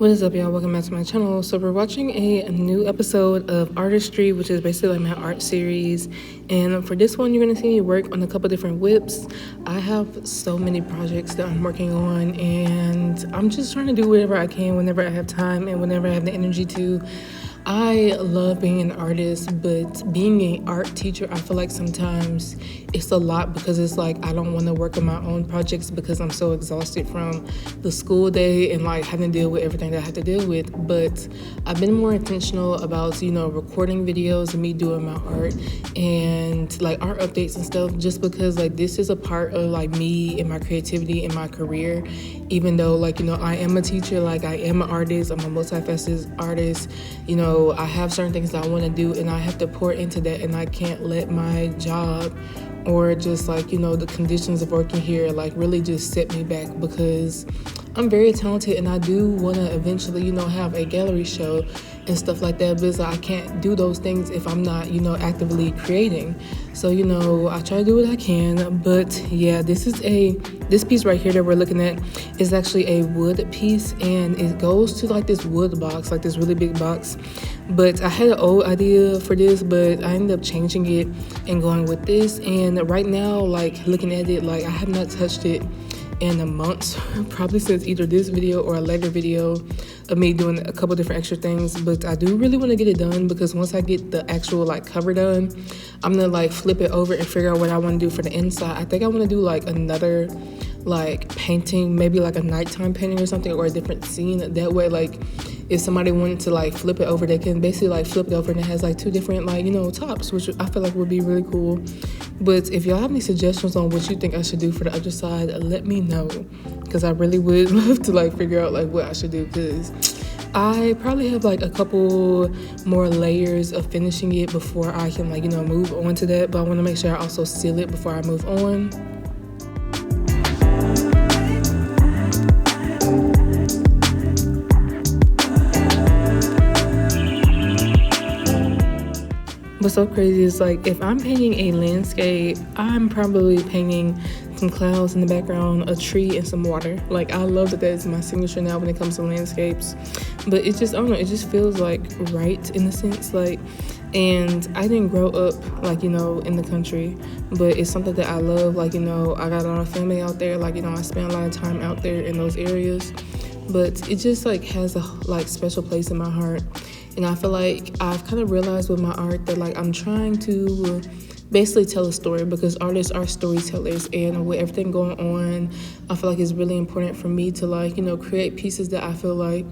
What is up, y'all? Welcome back to my channel. So we're watching a new episode of Artistry, which is basically like my art series. And for this one, you're gonna see me work on a couple different whips. I have so many projects that I'm working on, and I'm just trying to do whatever I can whenever I have time and whenever I have the energy to. I love being an artist, but being an art teacher, I feel like sometimes it's a lot because it's like I don't want to work on my own projects because I'm so exhausted from the school day and like having to deal with everything that I have to deal with. But I've been more intentional about, recording videos of me doing my art and like art updates and stuff, just because like this is a part of like me and my creativity and my career. Even though I am a teacher, like I am an artist, I'm a multifaceted artist, I have certain things that I want to do and I have to pour into that, and I can't let my job or just the conditions of working here like really just set me back, because I'm very talented and I do want to eventually have a gallery show and stuff like that, but I can't do those things if I'm not actively creating. So I try to do what I can. But yeah, this piece right here that we're looking at is actually a wood piece, and it goes to like this wood box, like this really big box. But I had an old idea for this, but I ended up changing it and going with this. And right now, like looking at it, like I have not touched it in a month, probably since either this video or a later video of me doing a couple different extra things. But I do really want to get it done, because once I get the actual cover done, I'm gonna flip it over and figure out what I want to do for the inside. I think I want to do another painting, maybe a nighttime painting or something, or a different scene. That way if somebody wanted to flip it over, they can basically flip it over and it has two different tops, which I feel like would be really cool. But if y'all have any suggestions on what you think I should do for the other side, let me know, because I really would love to figure out what I should do, because I probably have a couple more layers of finishing it before I can move on to that. But I want to make sure I also seal it before I move on. What's so crazy is if I'm painting a landscape, I'm probably painting some clouds in the background, a tree, and some water. I love that is my signature now when it comes to landscapes. But it just, I don't know, it just feels right in a sense. And I didn't grow up in the country, but it's something that I love. I got a lot of family out there. I spend a lot of time out there in those areas. But it just has a special place in my heart. And I feel like I've kind of realized with my art that I'm trying to basically tell a story, because artists are storytellers. And with everything going on, I feel like it's really important for me to create pieces that I feel like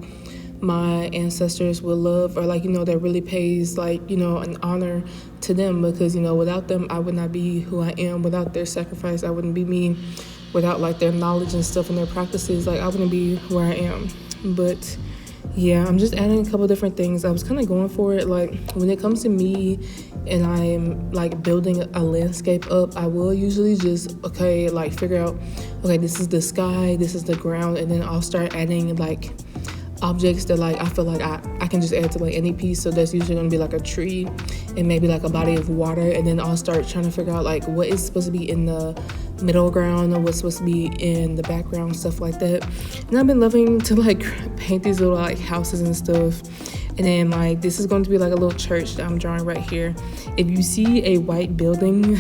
my ancestors will love, or that really pays an honor to them, because without them I would not be who I am. Without their sacrifice, I wouldn't be me. Without their knowledge and stuff and their practices, I wouldn't be where I am. But yeah, I'm just adding a couple different things. I was kind of going for it. When it comes to me and I'm building a landscape up, I will usually just figure out, okay, this is the sky, this is the ground, and then I'll start adding objects that I feel like I can just add to any piece. So that's usually gonna be a tree and maybe a body of water, and then I'll start trying to figure out what is supposed to be in the middle ground or what's supposed to be in the background, stuff like that. And I've been loving to paint these little houses and stuff. And then this is going to be a little church that I'm drawing right here. If you see a white building,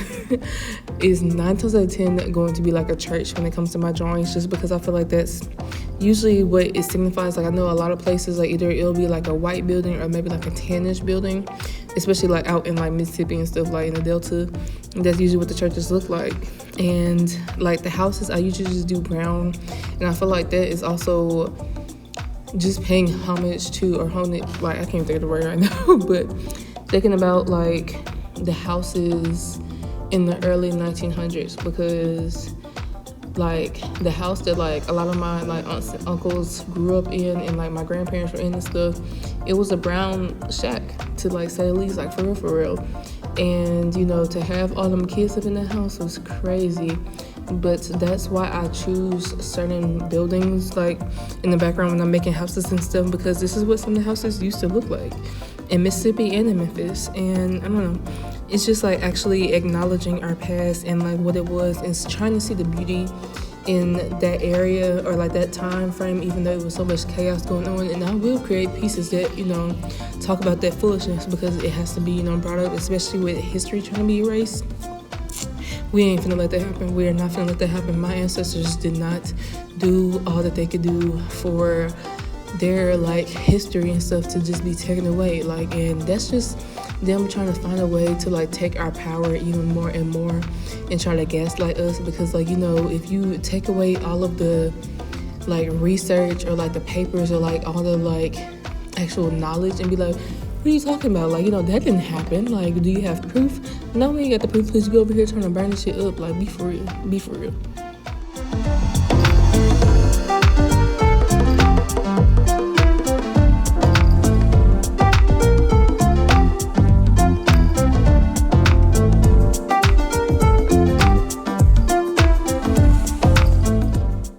is 9 times out of 10 going to be a church when it comes to my drawings, just because I feel like that's usually what it signifies. I know a lot of places either it'll be a white building or maybe a tannish building, especially out in Mississippi and stuff, in the Delta. That's usually what the churches look like. And the houses, I usually just do brown, and I feel like that is also just paying homage to, or I can't think of the word right now, but thinking about the houses in the early 1900s, because the house that a lot of my aunts and uncles grew up in, and my grandparents were in and stuff, it was a brown shack, to say the least, for real. And to have all them kids up in that house was crazy. But that's why I choose certain buildings in the background when I'm making houses and stuff, because this is what some of the houses used to look like in Mississippi and in Memphis. And I don't know, it's just actually acknowledging our past and what it was, and trying to see the beauty in that area or like that time frame, even though it was so much chaos going on. And I will create pieces that, you know, talk about that foolishness, because it has to be, you know, brought up, especially with history trying to be erased. We ain't finna let that happen. We are not finna let that happen. My ancestors did not do all that they could do for their like history and stuff to just be taken away. Like, and that's just them trying to find a way to like take our power even more and more and try to gaslight us. Because like, you know, if you take away all of the like research or like the papers or like all the like actual knowledge and be like, what are you talking about? Like, you know, that didn't happen. Like, do you have proof? No, we ain't got the proof, because you go over here trying to burn this shit up. Like, be for real. Be for real.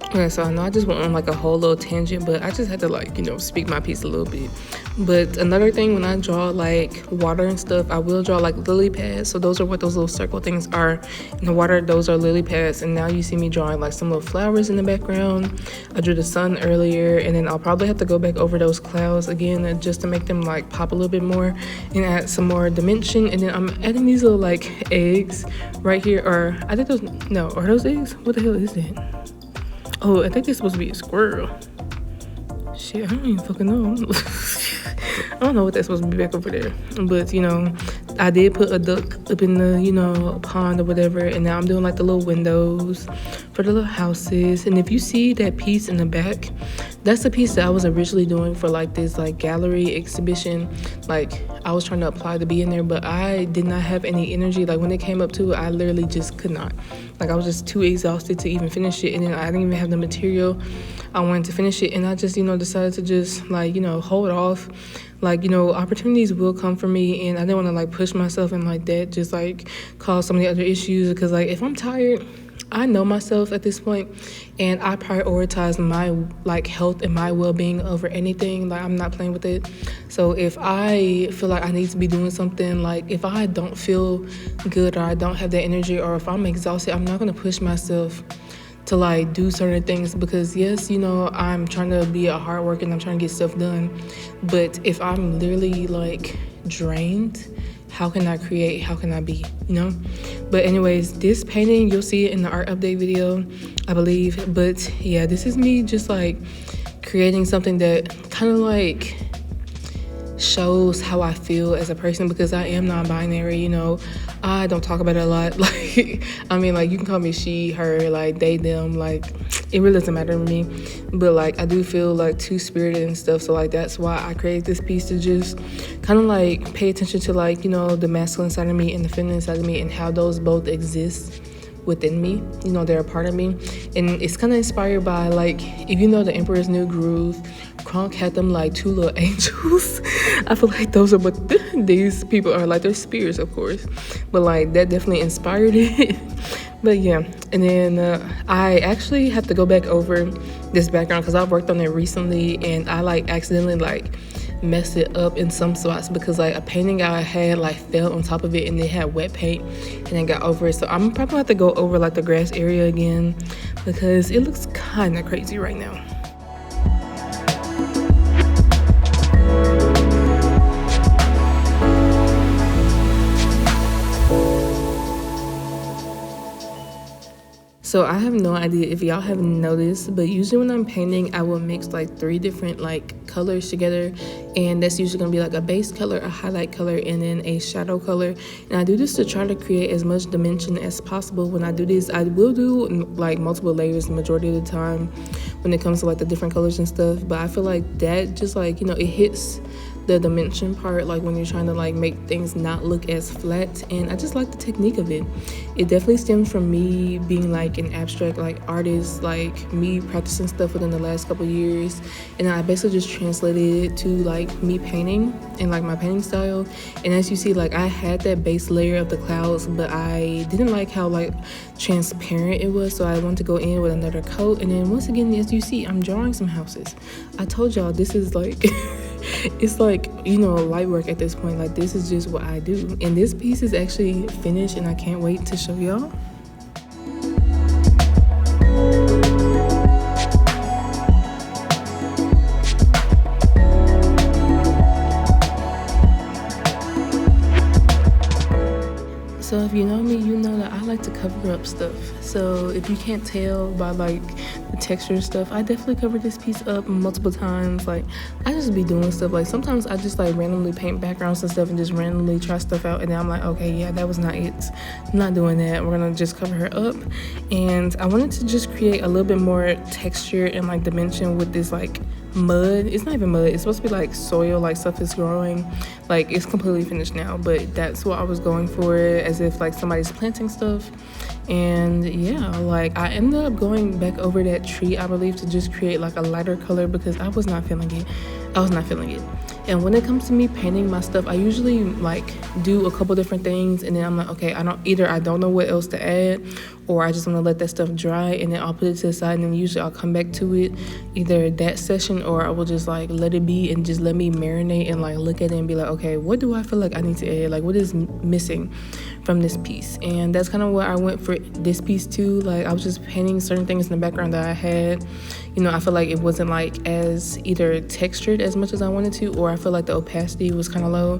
Okay, so I know I just went on like a whole little tangent, but I just had to like, you know, speak my piece a little bit. But another thing, when I draw like water and stuff, I will draw like lily pads. So those are what those little circle things are in the water. Those are lily pads. And now you see me drawing like some little flowers in the background. I drew the sun earlier, and then I'll probably have to go back over those clouds again just to make them like pop a little bit more and add some more dimension. And then I'm adding these little like eggs right here. Or I think those, no, are those eggs? What the hell is that? Oh, I think they're supposed to be a squirrel. Shit, I don't even fucking know. I don't know what that's supposed to be back over there. But, you know, I did put a duck up in the, you know, pond or whatever. And now I'm doing like the little windows for the little houses. And if you see that piece in the back, that's the piece that I was originally doing for like this like gallery exhibition. Like, I was trying to apply to be in there, but I did not have any energy. Like, when it came up to it, I literally just could not. Like, I was just too exhausted to even finish it. And then I didn't even have the material I wanted to finish it. And I just, you know, decided to just like, you know, hold off. Like, you know, opportunities will come for me, and I didn't want to like push myself and like that just like cause so many other issues. Because like, if I'm tired, I know myself at this point, and I prioritize my like health and my well-being over anything. Like, I'm not playing with it. So if I feel like I need to be doing something, like if I don't feel good or I don't have that energy, or if I'm exhausted, I'm not going to push myself to like do certain things. Because yes, you know, I'm trying to be a hard worker and I'm trying to get stuff done, but if I'm literally like drained, how can I create? How can I be, you know? But anyways, this painting, you'll see it in the art update video, I believe. But yeah, this is me just like creating something that kind of like shows how I feel as a person, because I am non-binary, you know. I don't talk about it a lot. Like, I mean, like, you can call me she, her, like, they, them, like, it really doesn't matter to me. But like, I do feel like two-spirited and stuff, so like that's why I created this piece, to just kind of like pay attention to like, you know, the masculine side of me and the feminine side of me, and how those both exist within me. You know, they're a part of me. And it's kind of inspired by, like, if you know The Emperor's New Groove, Kronk had them like two little angels. I feel like those are what these people are, like, they're spirits, of course, but like that definitely inspired it. But yeah, and then I actually have to go back over this background because I worked on it recently, and I like accidentally like messed it up in some spots, because like a painting I had like fell on top of it and it had wet paint and then got over it. So I'm probably gonna have to go over like the grass area again, because it looks kind of crazy right now. So I have no idea if y'all have noticed, but usually when I'm painting, I will mix like 3 different like colors together, and that's usually gonna be like a base color, a highlight color, and then a shadow color. And I do this to try to create as much dimension as possible. When I do this, I will do like multiple layers the majority of the time when it comes to like the different colors and stuff, but I feel like that just like, you know, it hits the dimension part, like when you're trying to like make things not look as flat. And I just like the technique of it. It definitely stems from me being like an abstract like artist, like me practicing stuff within the last couple years, and I basically just translated it to like me painting and like my painting style. And as you see, like I had that base layer of the clouds, but I didn't like how like transparent it was, so I wanted to go in with another coat. And then once again, as you see, I'm drawing some houses. I told y'all this is like it's like, you know, light work at this point. Like, this is just what I do. And this piece is actually finished, and I can't wait to show y'all. if you know me, you know that I like to cover up stuff. So if you can't tell by like the texture and stuff, I definitely cover this piece up multiple times. Like I just be doing stuff. Like sometimes I just like randomly paint backgrounds and stuff and just randomly try stuff out, and then I'm like, okay, yeah, that was not it. I'm not doing that. We're gonna just cover her up. And I wanted to just create a little bit more texture and like dimension with this like mud. It's not even mud, it's supposed to be like soil, like stuff is growing. Like it's completely finished now, but that's what I was going for, as if like somebody's planting stuff. And yeah, like I ended up going back over that tree, I believe, to just create like a lighter color because I was not feeling it. And when it comes to me painting my stuff, I usually like do a couple different things, and then I'm like, okay, I don't know what else to add, or I just want to let that stuff dry, and then I'll put it to the side, and then usually I'll come back to it either that session, or I will just like let it be and just let me marinate and like look at it and be like, okay, what do I feel like I need to add? Like what is missing from this piece? And that's kind of what I went for this piece too. Like I was just painting certain things in the background that I had. You know, I feel like it wasn't like as either textured as much as I wanted to, or I feel like the opacity was kind of low.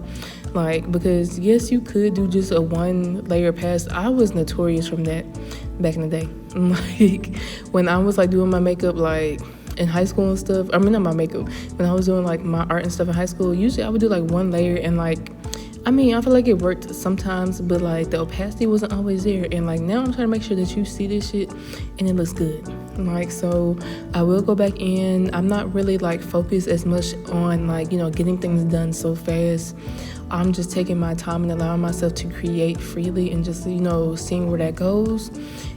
Like, because yes, you could do just a one layer pass. I was notorious from that back in the day. Like when I was like doing my makeup, like in high school and stuff, I mean not my makeup, when I was doing like my art and stuff in high school, usually I would do like one layer, and like I mean, I feel like it worked sometimes, but like the opacity wasn't always there. And like now I'm trying to make sure that you see this shit and it looks good. Like, so I will go back in. I'm not really like focused as much on like, you know, getting things done so fast. I'm just taking my time and allowing myself to create freely and just, you know, seeing where that goes.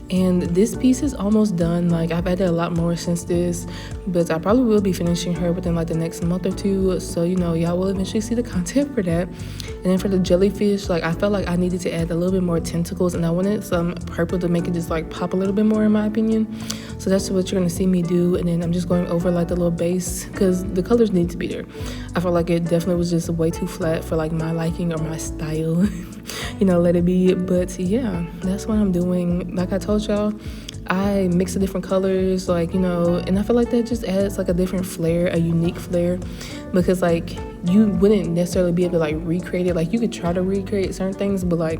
And this piece is almost done. Like I've added a lot more since this, but I probably will be finishing her within like the next month or two. So, you know, y'all will eventually see the content for that. And then for the jellyfish, like I felt like I needed to add a little bit more tentacles, and I wanted some purple to make it just like pop a little bit more in my opinion. So that's what you're gonna see me do. And then I'm just going over like the little base because the colors need to be there. I felt like it definitely was just way too flat for like my liking or my style. You know, let it be. But yeah, that's what I'm doing. Like I told y'all, I mix the different colors, like, you know, and I feel like that just adds like a different flair, a unique flair, because like you wouldn't necessarily be able to like recreate it. Like you could try to recreate certain things, but like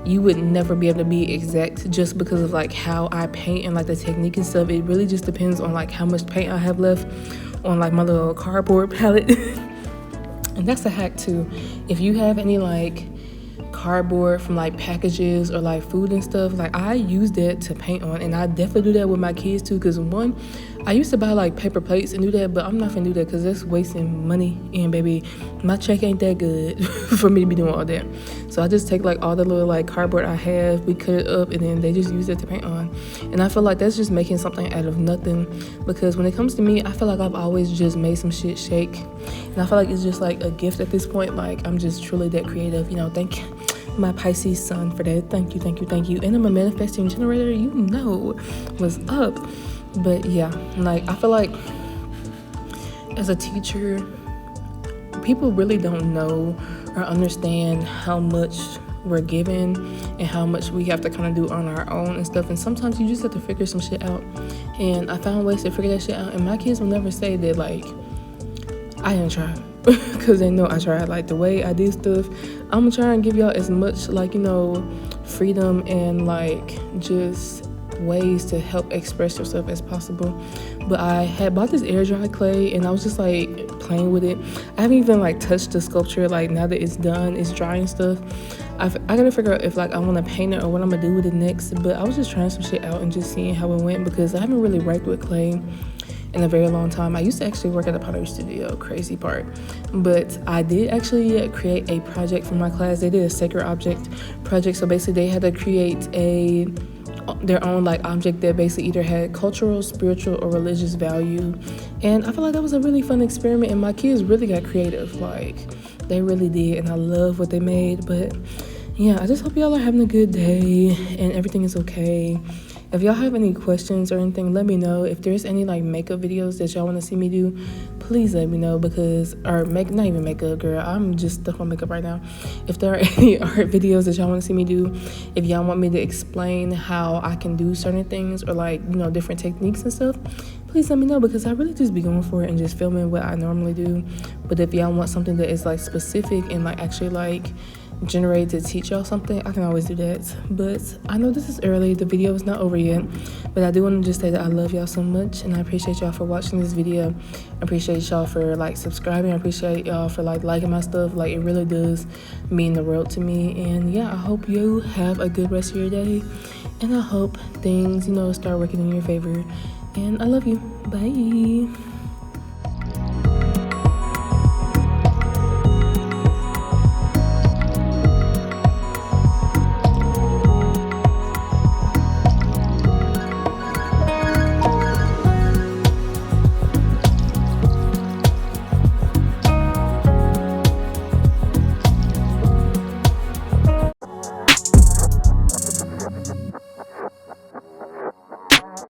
you would never be able to be exact just because of like how I paint and like the technique and stuff. It really just depends on like how much paint I have left on like my little cardboard palette. And that's a hack too. If you have any like cardboard from like packages or like food and stuff, like I use that to paint on, and I definitely do that with my kids too, because one, I used to buy like paper plates and do that, but I'm not gonna do that because that's wasting money, and baby, my check ain't that good for me to be doing all that. So I just take like all the little like cardboard I have, we cut it up, and then they just use it to paint on. And I feel like that's just making something out of nothing, because when it comes to me, I feel like I've always just made some shit shake, and I feel like it's just like a gift at this point. Like I'm just truly that creative, you know. Thank you, my Pisces sun, for that. Thank you. And I'm a manifesting generator, you know what's up. But yeah, like I feel like as a teacher, people really don't know or understand how much we're given and how much we have to kind of do on our own and stuff. And sometimes you just have to figure some shit out. And I found ways to figure that shit out. And my kids will never say that like I didn't try, because they know I tried. Like the way I do stuff, I'm gonna try and give y'all as much like, you know, freedom and like just ways to help express yourself as possible. But I had bought this air dry clay, and I was just like playing with it. I haven't even like touched the sculpture. Like now that it's done, it's dry and stuff, I gotta figure out if like I want to paint it or what I'm gonna do with it next. But I was just trying some shit out and just seeing how it went, because I haven't really worked with clay in a very long time. I used to actually work at a pottery studio, crazy part. But I did actually create a project for my class. They did a sacred object project. So basically they had to create their own like object that basically either had cultural, spiritual, or religious value. And I feel like that was a really fun experiment, and my kids really got creative. Like they really did, and I love what they made. But yeah, I just hope y'all are having a good day and everything is okay. If y'all have any questions or anything, let me know. If there's any like makeup videos that y'all want to see me do, please let me know, because, or not even makeup, girl, I'm just stuck on makeup right now. If there are any art videos that y'all want to see me do, if y'all want me to explain how I can do certain things or like, you know, different techniques and stuff, please let me know, because I really just be going for it and just filming what I normally do. But if y'all want something that is like specific and like actually like generated to teach y'all something, I can always do that. But I know this is early, the video is not over yet, but I do want to just say that I love y'all so much, and I appreciate y'all for watching this video. I appreciate y'all for like subscribing. I appreciate y'all for like liking my stuff. Like, it really does mean the world to me. And yeah, I hope you have a good rest of your day, and I hope things, you know, start working in your favor. And I love you. Bye.